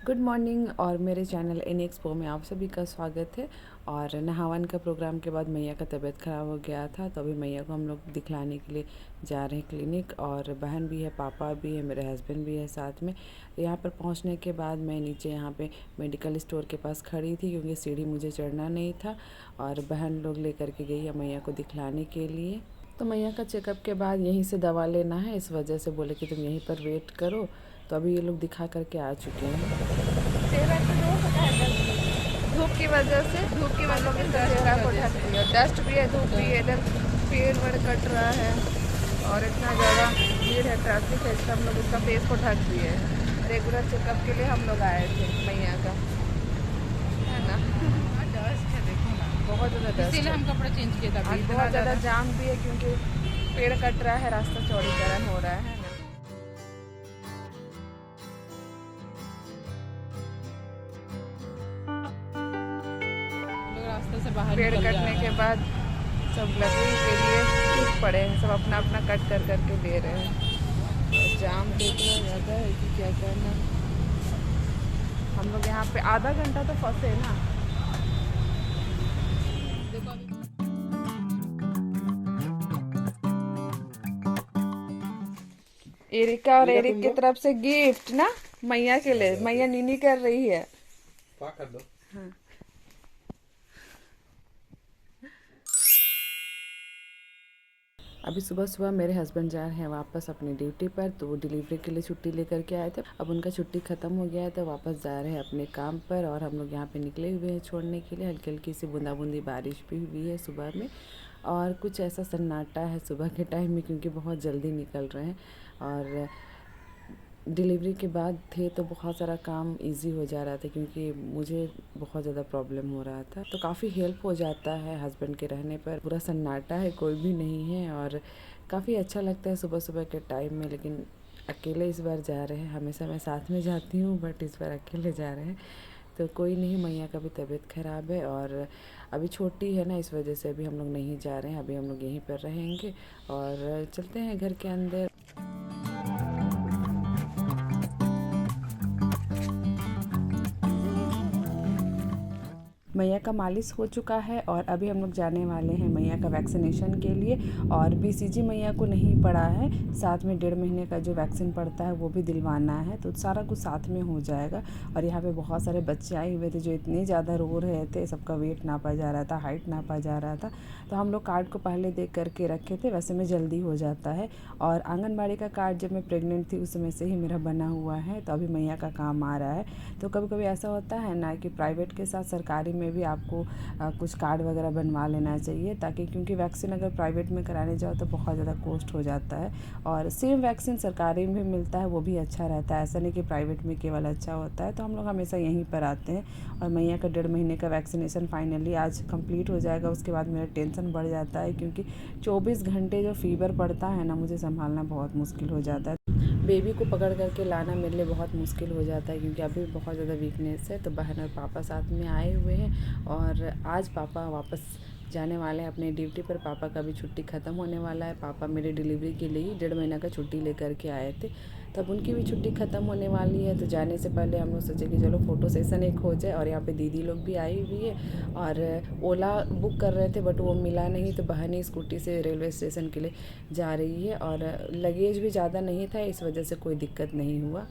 Good morning और मेरे channel in expo में आप सभी का स्वागत है। और नहावन का प्रोग्राम के बाद मैया का तबीयत ख़राब हो गया था, तो अभी मैया को हम लोग दिखलाने के लिए जा रहे हैं क्लिनिक। और बहन भी है, पापा भी है, मेरे हस्बैंड भी है साथ में। तो यहाँ पर पहुँचने के बाद मैं नीचे यहाँ पे मेडिकल स्टोर के पास खड़ी थी, क्योंकि सीढ़ी मुझे चढ़ना नहीं था। और बहन लोग लेकर के गई है मैया को दिखलाने के लिए। तो मैया का चेकअप के बाद यहीं से दवा लेना है, इस वजह से बोले कि तुम यहीं पर वेट करो। तो अभी ये लोग दिखा करके आ चुके हैं। चेहरा पे रोक होता है धूप की वजह से। धूप की वजह से चेहरा को ढक रही है, डस्ट भी है, धूप भी है, इधर पेड़ वेड़ कट रहा है और इतना ज़्यादा भीड़ है, ट्रैफिक है, इसका हम लोग उसका फेस को ढक दिए हैं। रेगुलर चेकअप के लिए हम लोग आए थे मैया का, है ना। डस्ट है, देखो ना, बहुत ज़्यादा डस्ट इसीलिए है। हम कपड़े चेंज किए थे। आज बहुत ज़्यादा जाम भी है, क्योंकि पेड़ कट रहा है, रास्ता चौड़ीकरण हो रहा है ना। रास्ते से बाहर पेड़ निकल जा कटने रहा के है। बाद सब लकड़ी के लिए टूट पड़े हैं, सब अपना अपना कट कर करके दे रहे हैं। और जाम तो इतना ज़्यादा है कि क्या करना। हम लोग यहाँ पे आधा घंटा तो फंसे ना। देखो अभी एरिका और एरिक की तरफ से गिफ्ट ना, मैया के लिए। मैया नीनी कर रही है। कर दो। हाँ। अभी सुबह सुबह मेरे हस्बैंड जा रहे हैं वापस अपनी ड्यूटी पर, तो वो डिलीवरी के लिए छुट्टी लेकर के आए थे। अब उनका छुट्टी ख़त्म हो गया है, तो वापस जा रहे हैं अपने काम पर। और हम लोग यहाँ पे निकले हुए हैं छोड़ने के लिए। हल्की हल्की सी बूंदा बूंदी बारिश भी हुई है सुबह में, और कुछ ऐसा सन्नाटा है सुबह के टाइम में, क्योंकि बहुत जल्दी निकल रहे हैं। और डिलीवरी के बाद थे तो बहुत सारा काम इजी हो जा रहा था, क्योंकि मुझे बहुत ज़्यादा प्रॉब्लम हो रहा था। तो काफ़ी हेल्प हो जाता है हस्बैंड के रहने पर। पूरा सन्नाटा है, कोई भी नहीं है, और काफ़ी अच्छा लगता है सुबह सुबह के टाइम में। लेकिन अकेले इस बार जा रहे हैं, हमेशा मैं साथ में जाती हूँ, बट इस बार अकेले जा रहे हैं। तो कोई नहीं, मैया का भी तबीयत ख़राब है और अभी छोटी है ना, इस वजह से अभी हम लोग नहीं जा रहे हैं। अभी हम लोग यहीं पर रहेंगे और चलते हैं घर के अंदर। मैया का मालिश हो चुका है और अभी हम लोग जाने वाले हैं मैया का वैक्सीनेशन के लिए। और बीसीजी मैया को नहीं पड़ा है, साथ में 1.5 महीने का जो वैक्सीन पड़ता है वो भी दिलवाना है, तो सारा कुछ साथ में हो जाएगा। और यहाँ पे बहुत सारे बच्चे आए हुए थे जो इतने ज़्यादा रो रहे थे, सबका वेट नापा जा रहा था, हाइट नापा जा रहा था। तो हम लोग कार्ड को पहले देख करके रखे थे, वैसे में जल्दी हो जाता है। और आंगनबाड़ी का कार्ड जब मैं प्रेग्नेंट थी उस समय से ही मेरा बना हुआ है, तो अभी मैया का काम आ रहा है। तो कभी कभी ऐसा होता है ना कि प्राइवेट के साथ सरकारी में भी आपको कुछ कार्ड वगैरह बनवा लेना चाहिए, ताकि क्योंकि वैक्सीन अगर प्राइवेट में कराने जाओ तो बहुत ज़्यादा कॉस्ट हो जाता है। और सेम वैक्सीन सरकारी में मिलता है, वो भी अच्छा रहता है, ऐसा नहीं कि प्राइवेट में केवल अच्छा होता है। तो हम लोग हमेशा यहीं पर आते हैं। और मैया का 1.5 महीने का वैक्सीनेशन फाइनली आज कंप्लीट हो जाएगा। उसके बाद मेरा टेंशन बढ़ जाता है, क्योंकि 24 घंटे जो फीवर पड़ता है ना, मुझे संभालना बहुत मुश्किल हो जाता है। बेबी को पकड़ करके लाना मेरे लिए बहुत मुश्किल हो जाता है, क्योंकि अभी बहुत ज़्यादा वीकनेस है। तो बहन और पापा साथ में आए हुए हैं और आज पापा वापस जाने वाले हैं अपने ड्यूटी पर। पापा का भी छुट्टी ख़त्म होने वाला है। पापा मेरे डिलीवरी के लिए 1.5 महीना का छुट्टी लेकर के आए थे, तब उनकी भी छुट्टी ख़त्म होने वाली है। तो जाने से पहले हम लोग सोचे कि चलो फ़ोटो सेशन एक हो जाए। और यहाँ पे दीदी लोग भी आई हुई है और ओला बुक कर रहे थे, बट वो मिला नहीं, तो बहन ही स्कूटी से रेलवे स्टेशन के लिए जा रही है। और लगेज भी ज़्यादा नहीं था, इस वजह से कोई दिक्कत नहीं हुआ।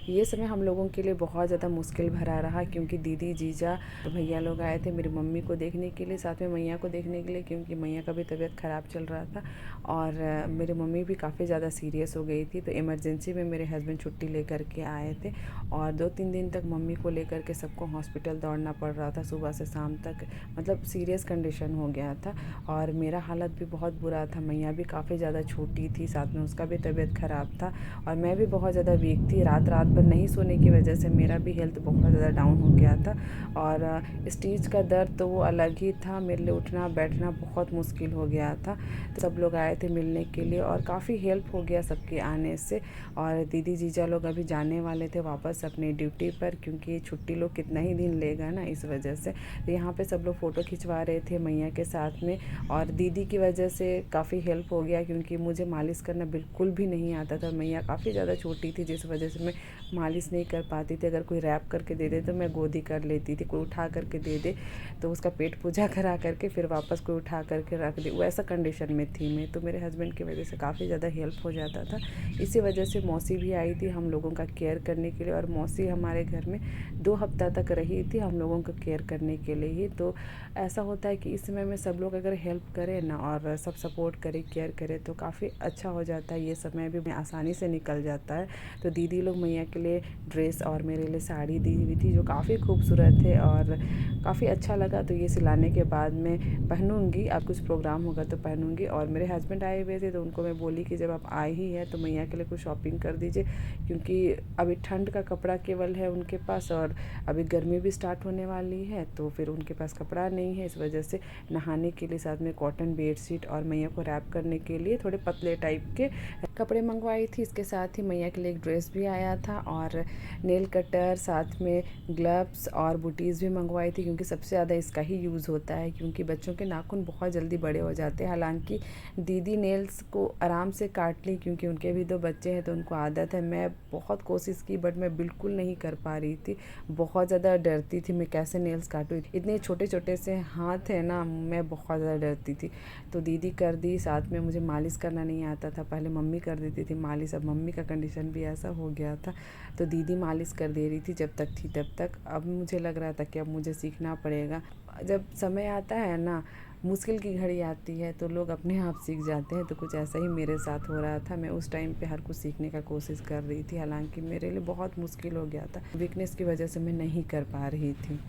ये समय हम लोगों के लिए बहुत ज़्यादा मुश्किल भरा रहा, क्योंकि दीदी जीजा भैया लोग आए थे मेरी मम्मी को देखने के लिए, साथ में मैया को देखने के लिए, क्योंकि मैया का भी तबीयत ख़राब चल रहा था। और मेरी मम्मी भी काफ़ी ज़्यादा सीरियस हो गई थी, तो इमरजेंसी में मेरे हस्बैंड छुट्टी लेकर के आए थे। और 2-3 दिन तक मम्मी को लेकर के सबको हॉस्पिटल दौड़ना पड़ रहा था, सुबह से शाम तक, मतलब सीरियस कंडीशन हो गया था। और मेरा हालत भी बहुत बुरा था। मैया भी काफ़ी ज़्यादा छोटी थी, साथ में उसका भी तबीयत ख़राब था, और मैं भी बहुत ज़्यादा वीक थी। रात रात भर नहीं सोने की वजह से मेरा भी हेल्थ बहुत ज़्यादा डाउन हो गया था। और स्टीच का दर्द तो वो अलग ही था, मेरे लिए उठना बैठना बहुत मुश्किल हो गया था। तो सब लोग आए थे मिलने के लिए और काफ़ी हेल्प हो गया सबके आने से। और दीदी जीजा लोग अभी जाने वाले थे वापस अपनी ड्यूटी पर, क्योंकि छुट्टी लोग कितना ही दिन लेगा ना, इस वजह से। तो यहाँ पे सब लोग फ़ोटो खिंचवा रहे थे मैया के साथ में। और दीदी की वजह से काफ़ी हेल्प हो गया, क्योंकि मुझे मालिश करना बिल्कुल भी नहीं आता था। मैया काफ़ी ज़्यादा छोटी थी, जिस वजह से मैं मालिश नहीं कर पाती थी। अगर कोई रैप करके दे दे तो मैं गोदी कर लेती थी, कोई उठा करके दे दे तो उसका पेट पूजा करा करके फिर वापस कोई उठा करके रख दे, वैसा कंडीशन में थी मैं। तो मेरे हस्बैंड की वजह से काफ़ी ज़्यादा हेल्प हो जाता था। इसी वजह से मौसी भी आई थी हम लोगों का केयर करने के लिए, और मौसी हमारे घर में 2 हफ्ता तक रही थी हम लोगों को केयर करने के लिए ही। तो ऐसा होता है कि इस समय में सब लोग अगर हेल्प करें ना और सब सपोर्ट करें, केयर करें तो काफ़ी अच्छा हो जाता है। ये समय भी आसानी से निकल जाता है। तो दीदी लोग मैया के लिए ड्रेस और मेरे लिए साड़ी दी हुई थी जो काफ़ी खूबसूरत है और काफ़ी अच्छा लगा। तो ये सिलाने के बाद मैं पहनूंगी, अब कुछ प्रोग्राम होगा तो पहनूंगी। और मेरे हस्बैंड आए हुए थे तो उनको मैं बोली कि जब आप आए ही हैं तो मैया के लिए कुछ शॉपिंग कर दीजिए, क्योंकि अभी ठंड का कपड़ा केवल है उनके पास और अभी गर्मी भी स्टार्ट होने वाली है, तो फिर उनके पास कपड़ा नहीं है। इस वजह से नहाने के लिए साथ में कॉटन बेडशीट और मैया को रैप करने के लिए थोड़े पतले टाइप के कपड़े मंगवाई थी। इसके साथ ही मैया के लिए एक ड्रेस भी आया था और नेल कटर, साथ में ग्लव्स और बूटीज़ भी मंगवाई थी, क्योंकि सबसे ज़्यादा इसका ही यूज़ होता है, क्योंकि बच्चों के नाखून बहुत जल्दी बड़े हो जाते हैं। हालांकि दीदी नेल्स को आराम से काट ली, क्योंकि उनके भी 2 बच्चे हैं तो उनको आदत है। मैं बहुत कोशिश की बट मैं बिल्कुल नहीं कर पा रही थी, बहुत ज़्यादा डरती थी मैं कैसे नेल्स काटूँ। इतने छोटे छोटे से हाथ है ना, मैं बहुत ज़्यादा डरती थी। तो दीदी कर दी, साथ में मुझे मालिश करना नहीं आता था, पहले मम्मी कर देती थी मालिश, अब मम्मी का कंडीशन भी ऐसा हो गया था तो दीदी मालिश कर दे रही थी जब तक थी तब तक। अब मुझे लग रहा था कि अब मुझे सीखना पड़ेगा। जब समय आता है ना, मुश्किल की घड़ी आती है तो लोग अपने आप सीख जाते हैं, तो कुछ ऐसा ही मेरे साथ हो रहा था। मैं उस टाइम पे हर कुछ सीखने का कोशिश कर रही थी, हालांकि मेरे लिए बहुत मुश्किल हो गया था, वीकनेस की वजह से मैं नहीं कर पा रही थी।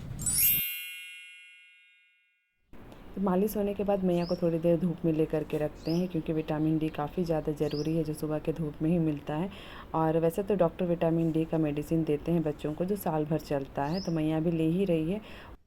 मालिश होने के बाद मैया को थोड़ी देर धूप में लेकर के रखते हैं, क्योंकि विटामिन डी काफ़ी ज़्यादा ज़रूरी है जो सुबह के धूप में ही मिलता है। और वैसे तो डॉक्टर विटामिन डी का मेडिसिन देते हैं बच्चों को जो साल भर चलता है, तो मैया भी ले ही रही है।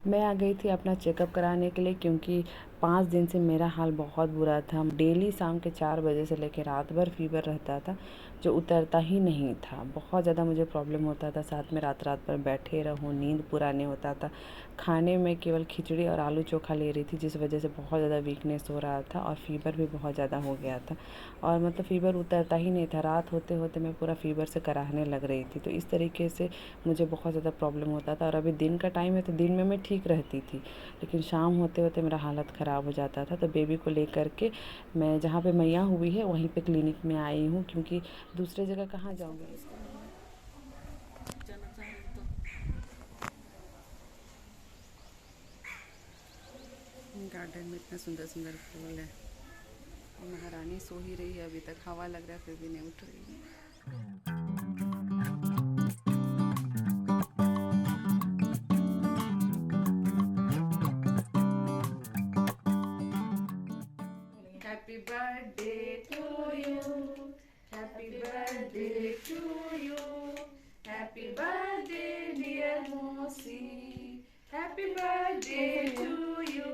मैं आ गई थी अपना चेकअप कराने के लिए, क्योंकि 5 दिन से मेरा हाल बहुत बुरा था। डेली शाम के 4 बजे से लेकर रात भर फीवर रहता था जो उतरता ही नहीं था। बहुत ज़्यादा मुझे प्रॉब्लम होता था, साथ में रात रात भर बैठे रहो, नींद पूरा नहीं होता था। खाने में केवल खिचड़ी और आलू चोखा ले रही थी, जिस वजह से बहुत ज़्यादा वीकनेस हो रहा था और फीवर भी बहुत ज़्यादा हो गया था। और मतलब फ़ीवर उतरता ही नहीं था, रात होते होते मैं पूरा फीवर से कराहने लग रही थी। तो इस तरीके से मुझे बहुत ज़्यादा प्रॉब्लम होता था। और अभी दिन का टाइम है तो दिन में मैं ठीक रहती थी, लेकिन शाम होते होते मेरा हालत ख़राब हो जाता था। तो बेबी को लेकर के मैं जहाँ पे मैया हुई है वहीं पे क्लिनिक में आई हूँ, क्योंकि दूसरे जगह कहाँ जाऊँगी। गार्डन में इतना सुंदर सुंदर फूल है। महारानी सो ही रही है, अभी तक हवा लग रहा है फिर भी नहीं उठ रही है। Happy birthday to you, happy birthday to you, happy birthday dear Mosi, happy birthday to you.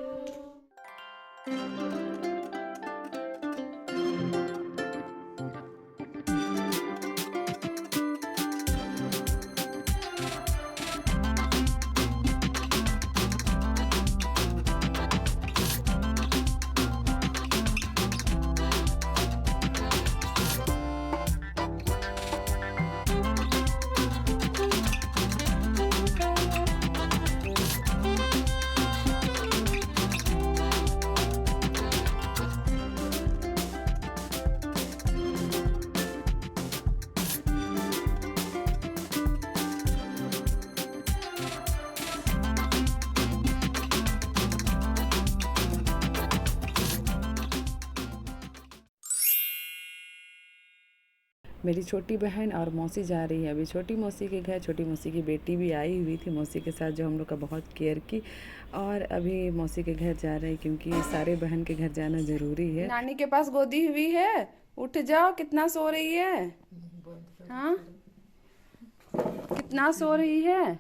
मेरी छोटी बहन और मौसी जा रही है अभी छोटी मौसी के घर। छोटी मौसी की बेटी भी आई हुई थी मौसी के साथ, जो हम लोग का बहुत केयर की। और अभी मौसी के घर जा रहे हैं, क्योंकि सारे बहन के घर जाना ज़रूरी है। नानी के पास गोदी हुई है, उठ जाओ, कितना सो रही है? हाँ, कितना सो रही है?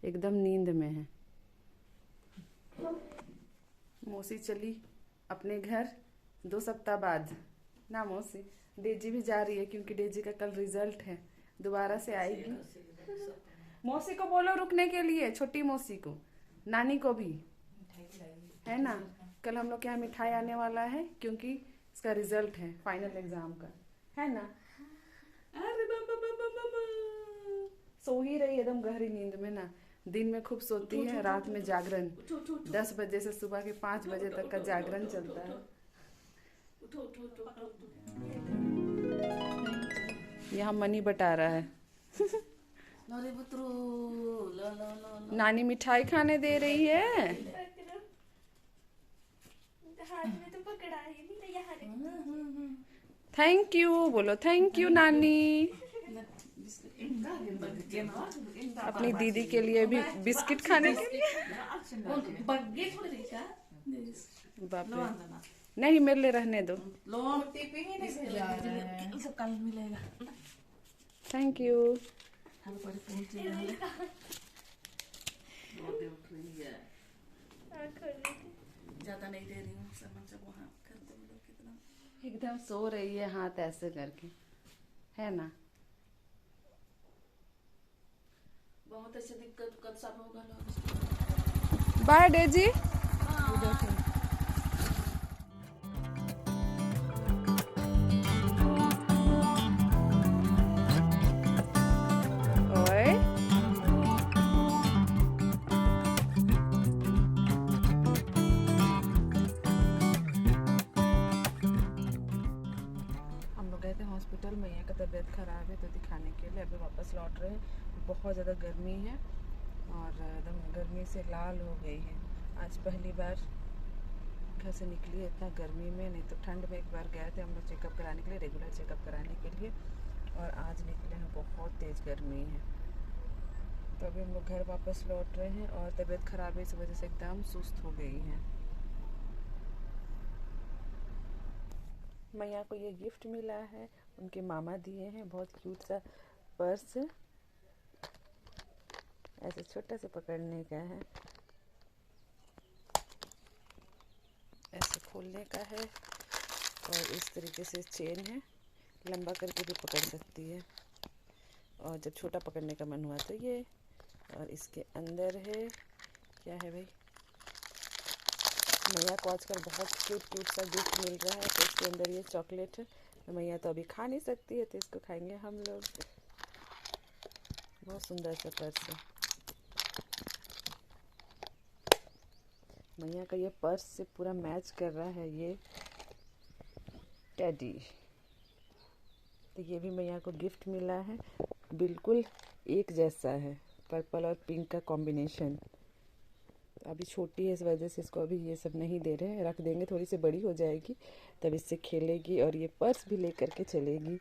एकदम नींद में है। मौसी चली अपने घर 2 सप्ताह बाद ना। मौसी डेजी भी जा रही है, क्योंकि डेजी का कल रिजल्ट है, दोबारा से आएगी। मौसी को बोलो रुकने के लिए, छोटी मौसी को, नानी को भी, है ना। कल हम लोग के यहाँ मिठाई आने वाला है, क्योंकि इसका रिजल्ट है फाइनल एग्जाम का, है ना। अरे सो ही रही एकदम गहरी नींद में ना। दिन में खूब सोती है, रात में जागरण। 10 बजे से सुबह के 5 बजे तक का जागरण चलता है। यहाँ मनी बटा रहा है। नानी मिठाई खाने दे रही है। थैंक यू बोलो, थैंक यू नानी। अपनी दीदी के लिए भी बिस्किट खाने के लिए। बाप रे, नहीं मेरे लिए रहने दो। Thank you. ज्यादा नहीं दे रही हूँ सामान सब वहाँ करते हुए कितना एकदम सो रही है हाथ ऐसे करके, है ना। बहुत ऐसे दिक्कत सब होगा। Bye Daisy. ओए हम लोग गए थे हॉस्पिटल, मैया का तबीयत ख़राब है तो दिखाने के लिए अभी वापस लौट रहे हैं। बहुत ज़्यादा गर्मी है और एकदम गर्मी से लाल हो गई है। आज पहली बार घर से निकली है इतना गर्मी में, नहीं तो ठंड में एक बार गए थे हम लोग चेकअप कराने के लिए, रेगुलर चेकअप कराने के लिए, और आज निकले हैं, बहुत तेज़ गर्मी है। तो अभी हम लोग घर वापस लौट रहे हैं और तबीयत ख़राब है इस वजह से एकदम सुस्त हो गई है। मैया को ये गिफ्ट मिला है, उनके मामा दिए हैं, बहुत क्यूट सा पर्स, ऐसे छोटा सा पकड़ने का है, ऐसे खोलने का है, और इस तरीके से चेन है, लंबा करके भी पकड़ सकती है, और जब छोटा पकड़ने का मन हुआ तो ये। और इसके अंदर है, क्या है भाई, मैया को आजकल बहुत क्यूट सा गिफ्ट मिल रहा है। तो इसके अंदर ये चॉकलेट है, तो मैया तो अभी खा नहीं सकती है तो इसको खाएंगे हम लोग। बहुत सुंदर सा पर्स है। मैया का ये पर्स से पूरा मैच कर रहा है ये टेडी। तो ये भी मैया को गिफ्ट मिला है, बिल्कुल एक जैसा है, पर्पल और पिंक का कॉम्बिनेशन। अभी छोटी है इस वजह से इसको अभी ये सब नहीं दे रहे हैं, रख देंगे, थोड़ी सी बड़ी हो जाएगी तब इससे खेलेगी और ये पर्स भी लेकर के चलेगी।